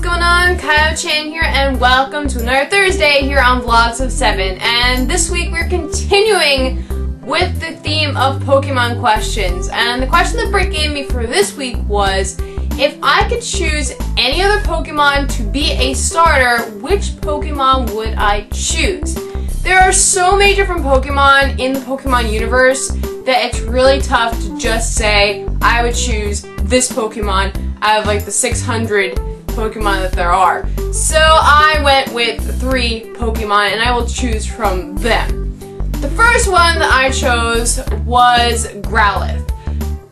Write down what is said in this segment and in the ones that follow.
going on? Kio-chan here, and welcome to another Thursday here on VlogsOfSeven. And this week we're continuing with the theme of Pokemon questions. And the question that Britt gave me for this week was, if I could choose any other Pokemon to be a starter, which Pokemon would I choose? There are so many different Pokemon in the Pokemon universe that it's really tough to just say, I would choose this Pokemon out of like the 600 Pokemon that there are. So I went with 3 Pokemon and I will choose from them. The first one that I chose was Growlithe.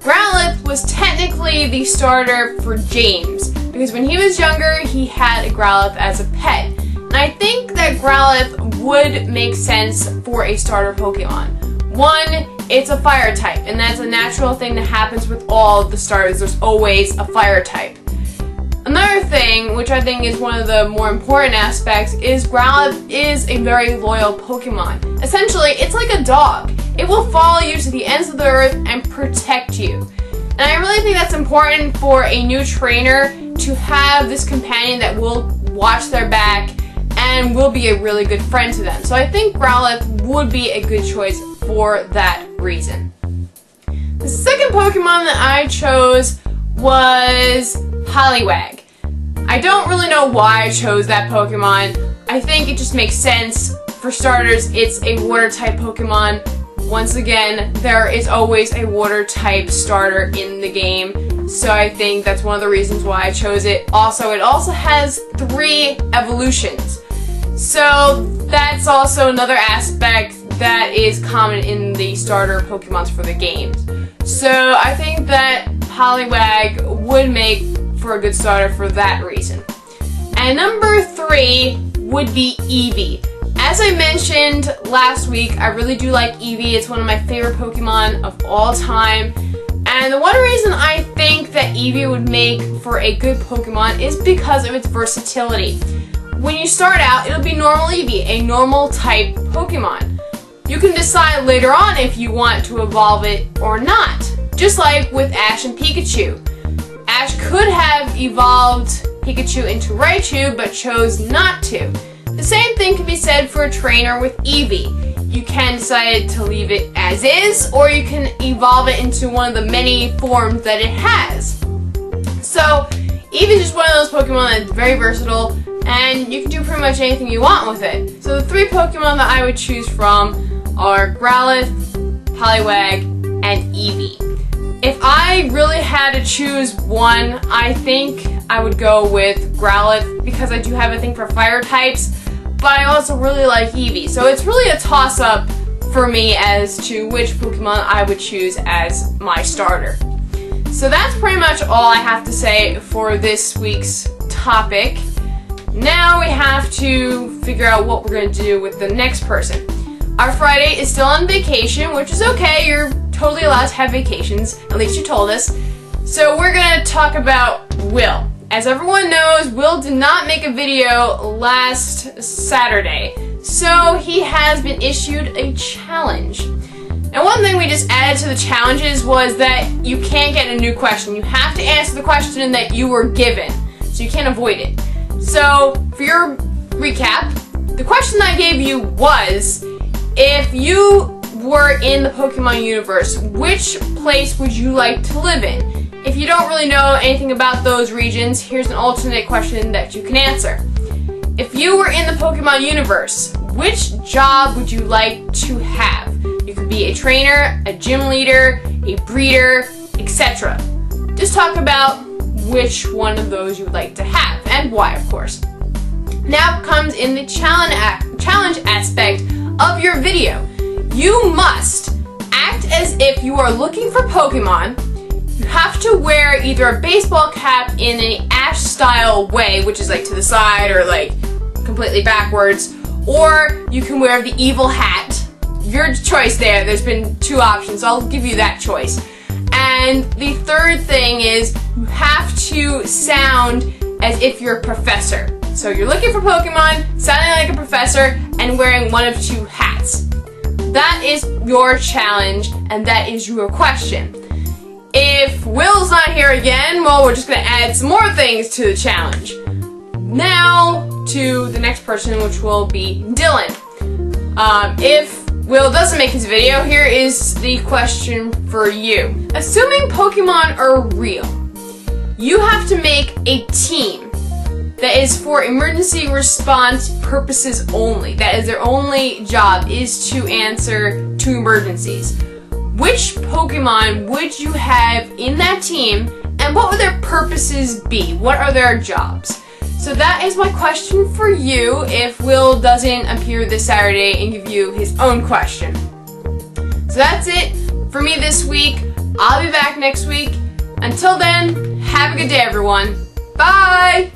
Growlithe was technically the starter for James, because when he was younger he had a Growlithe as a pet. And I think that Growlithe would make sense for a starter Pokemon. One, it's a fire type, and that's a natural thing that happens with all the starters. There's always a fire type. Another thing, which I think is one of the more important aspects, is Growlithe is a very loyal Pokemon. Essentially, it's like a dog. It will follow you to the ends of the earth and protect you. And I really think that's important for a new trainer to have this companion that will watch their back and will be a really good friend to them. So I think Growlithe would be a good choice for that reason. The second Pokemon that I chose was Poliwag. I don't really know why I chose that Pokemon. I think it just makes sense. For starters, it's a water type Pokemon. Once again, there is always a water type starter in the game, so I think that's one of the reasons why I chose it. Also, it also has 3 evolutions, so that's also another aspect that is common in the starter Pokemons for the games. So I think that Poliwag would make for a good starter for that reason. And number 3 would be Eevee. As I mentioned last week, I really do like Eevee. It's one of my favorite Pokemon of all time. And the one reason I think that Eevee would make for a good Pokemon is because of its versatility. When you start out, it'll be normal Eevee, a normal type Pokemon. You can decide later on if you want to evolve it or not. Just like with Ash and Pikachu. Ash could have evolved Pikachu into Raichu, but chose not to. The same thing can be said for a trainer with Eevee. You can decide to leave it as is, or you can evolve it into one of the many forms that it has. So, Eevee is just one of those Pokemon that's very versatile, and you can do pretty much anything you want with it. So the 3 Pokemon that I would choose from are Growlithe, Poliwag, and Eevee. If I really had to choose one, I think I would go with Growlithe, because I do have a thing for fire types, but I also really like Eevee. So it's really a toss-up for me as to which Pokemon I would choose as my starter. So that's pretty much all I have to say for this week's topic. Now we have to figure out what we're going to do with the next person. Our Friday is still on vacation, which is okay. You're totally allowed to have vacations. At least you told us. So we're going to talk about Will. As everyone knows, Will did not make a video last Saturday, so he has been issued a challenge. And one thing we just added to the challenges was that you can't get a new question. You have to answer the question that you were given, so you can't avoid it. So, for your recap, the question I gave you was, if you were in the Pokemon universe, which place would you like to live in? If you don't really know anything about those regions, here's an alternate question that you can answer. If you were in the Pokemon universe, which job would you like to have? You could be a trainer, a gym leader, a breeder, etc. Just talk about which one of those you would like to have, and why, of course. Now comes in the challenge aspect of your video. You must act as if you are looking for Pokemon. You have to wear either a baseball cap in an Ash style way, which is like to the side or like completely backwards, or you can wear the evil hat. Your choice there. There's been 2 options. I'll give you that choice. And the third thing is you have to sound as if you're a professor. So you're looking for Pokemon, sounding like a professor, and wearing one of 2 hats. That is your challenge, and that is your question. If Will's not here again, well, we're just going to add some more things to the challenge. now to the next person, which will be Dylan. If Will doesn't make his video, here is the question for you. Assuming Pokemon are real, you have to make a team that is for emergency response purposes only. That is their only job, is to answer to emergencies. Which Pokemon would you have in that team, and what would their purposes be? What are their jobs? So that is my question for you if Will doesn't appear this Saturday and give you his own question. So that's it for me this week. I'll be back next week. Until then, have a good day, everyone. Bye!